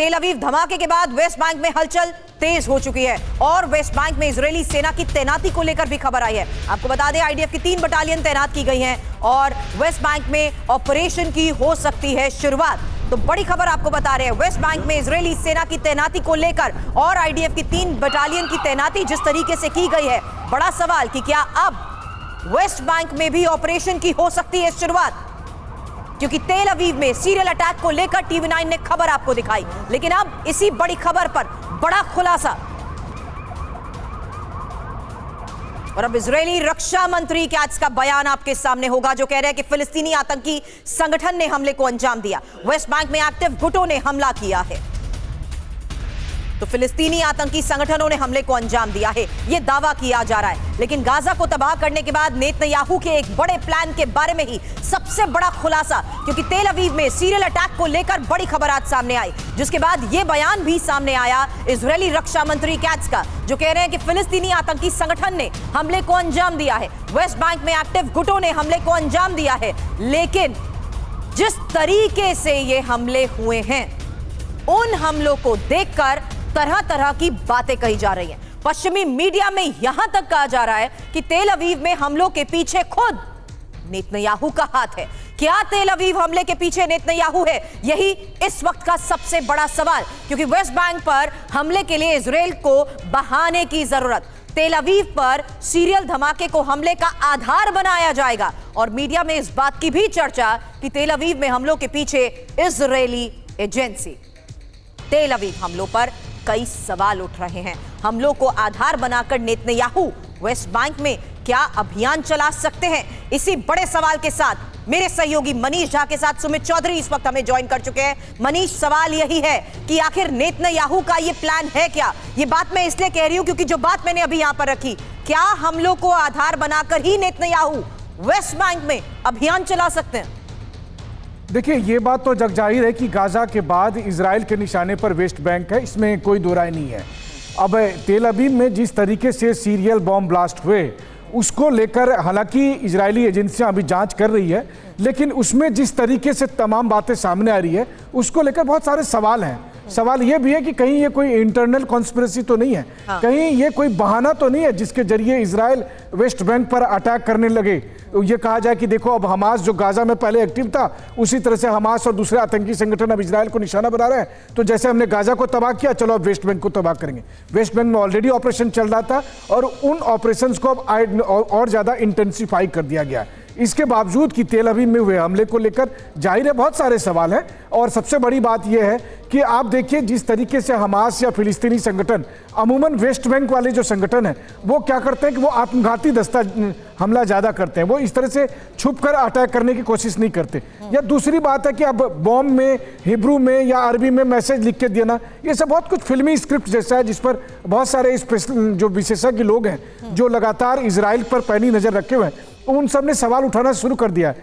तेल अवीव धमाके के बाद वेस्ट बैंक में हलचल तेज हो चुकी है और वेस्ट बैंक में इजरायली सेना की तैनाती को लेकर भी खबर आई है। आपको बता दें, आईडीएफ की 3 बटालियन तैनात की गई हैं और वेस्ट बैंक में ऑपरेशन की हो सकती है शुरुआत। तो बड़ी खबर आपको बता रहे हैं, वेस्ट बैंक में इजरायली सेना की तैनाती को लेकर और आईडीएफ की 3 बटालियन की तैनाती जिस तरीके से की गई है, बड़ा सवाल कि क्या अब वेस्ट बैंक में भी ऑपरेशन की हो सकती है शुरुआत, क्योंकि तेल अवीव में सीरियल अटैक को लेकर टीवी9 ने खबर आपको दिखाई। लेकिन अब इसी बड़ी खबर पर बड़ा खुलासा, और अब इजरायली रक्षा मंत्री कैट्स का बयान आपके सामने होगा, जो कह रहे हैं कि फिलिस्तीनी आतंकी संगठन ने हमले को अंजाम दिया। वेस्ट बैंक में एक्टिव गुटों ने हमला किया है, तो फिलिस्तीनी आतंकी संगठनों ने हमले को अंजाम दिया है, यह दावा किया जा रहा है। लेकिन गाजा को तबाह करने के बाद नेतन्याहू के एक बड़े प्लान के बारे में ही सबसे बड़ा खुलासा, क्योंकि तेल अवीव में सीरियल अटैक को लेकर बड़ी खबर आज सामने आई, जिसके बाद यह बयान भी सामने आया इजरायली रक्षा मंत्री कैट्स का, जो कह रहे हैं कि फिलिस्तीनी आतंकी संगठन ने हमले को अंजाम दिया है, वेस्ट बैंक में एक्टिव गुटों ने हमले को अंजाम दिया है। लेकिन जिस तरीके से ये हमले हुए हैं, उन हमलों को देखकर तरह तरह की बातें कही जा रही हैं। पश्चिमी मीडिया में यहां तक कहा जा रहा है कि तेल अवीव में हमलों के पीछे खुद नेतन्याहू का हाथ है। क्या तेल अवीव हमले के पीछे नेतन्याहू है? यही इस वक्त का सबसे बड़ा सवाल, क्योंकि वेस्ट बैंक पर हमले के लिए इजराइल को बहाने की जरूरत, तेल अवीव पर सीरियल धमाके को हमले का आधार बनाया जाएगा। और मीडिया में इस बात की भी चर्चा कि तेल अवीव में हमलों के पीछे इजरायली एजेंसी। तेल अवीव हमलों पर कई सवाल उठ रहे हैं। हमलों को आधार बनाकर नेतन्याहू वेस्ट बैंक में क्या अभियान चला सकते हैं? इसी बड़े सवाल के साथ मेरे सहयोगी मनीष झा के साथ सुमित चौधरी इस वक्त हमें ज्वाइन कर चुके हैं। मनीष, सवाल यही है कि आखिर नेतन्याहू का ये प्लान है क्या? ये बात मैं इसलिए कह रही हूं क्योंकि जो बात मैंने अभी यहां पर रखी, क्या हमलों को आधार बनाकर ही नेतन्याहू वेस्ट बैंक में अभियान चला सकते हैं? देखिए, ये बात तो जग जाहिर है कि गाजा के बाद इजराइल के निशाने पर वेस्ट बैंक है, इसमें कोई दो राय नहीं है। अब तेल अवीव में जिस तरीके से सीरियल बॉम्ब ब्लास्ट हुए, उसको लेकर हालांकि इजरायली एजेंसियां अभी जांच कर रही है, लेकिन उसमें जिस तरीके से तमाम बातें सामने आ रही है, उसको लेकर बहुत सारे सवाल हैं। सवाल ये भी है कि कहीं ये कोई इंटरनल कॉन्स्पिरेसी तो नहीं है, कहीं ये कोई बहाना तो नहीं है जिसके जरिए इजराइल वेस्ट बैंक पर अटैक करने लगे। तो ये कहा जाए कि देखो, अब हमास जो गाजा में पहले एक्टिव था, उसी तरह से हमास और दूसरे आतंकी संगठन अब इजराइल को निशाना बना रहे हैं। तो जैसे हमने गाजा को तबाह किया, चलो अब वेस्ट बैंक को तबाह करेंगे। वेस्ट बैंक में ऑलरेडी ऑपरेशन चल रहा था और उन ऑपरेशंस को अब और ज़्यादा इंटेंसिफाई कर दिया गया है। इसके बावजूद कि तेल अवीव में हुए हमले को लेकर जाहिर है बहुत सारे सवाल हैं। और सबसे बड़ी बात यह है कि आप देखिए, जिस तरीके से हमास या फिलिस्तीनी संगठन, अमूमन वेस्ट बैंक वाले जो संगठन है, वो क्या करते हैं कि वो आत्मघाती हमला ज़्यादा करते हैं, वो इस तरह से छुपकर अटैक करने की कोशिश नहीं करते। या दूसरी बात है कि अब बॉम्ब में, हिब्रू में या अरबी में मैसेज लिख के देना, ये सब बहुत कुछ फिल्मी स्क्रिप्ट जैसा है, जिस पर बहुत सारे जो विशेषज्ञ लोग हैं जो लगातार इजराइल पर पैनी नज़र रखे हुए हैं, उन सब ने सवाल उठाना शुरू कर दिया है।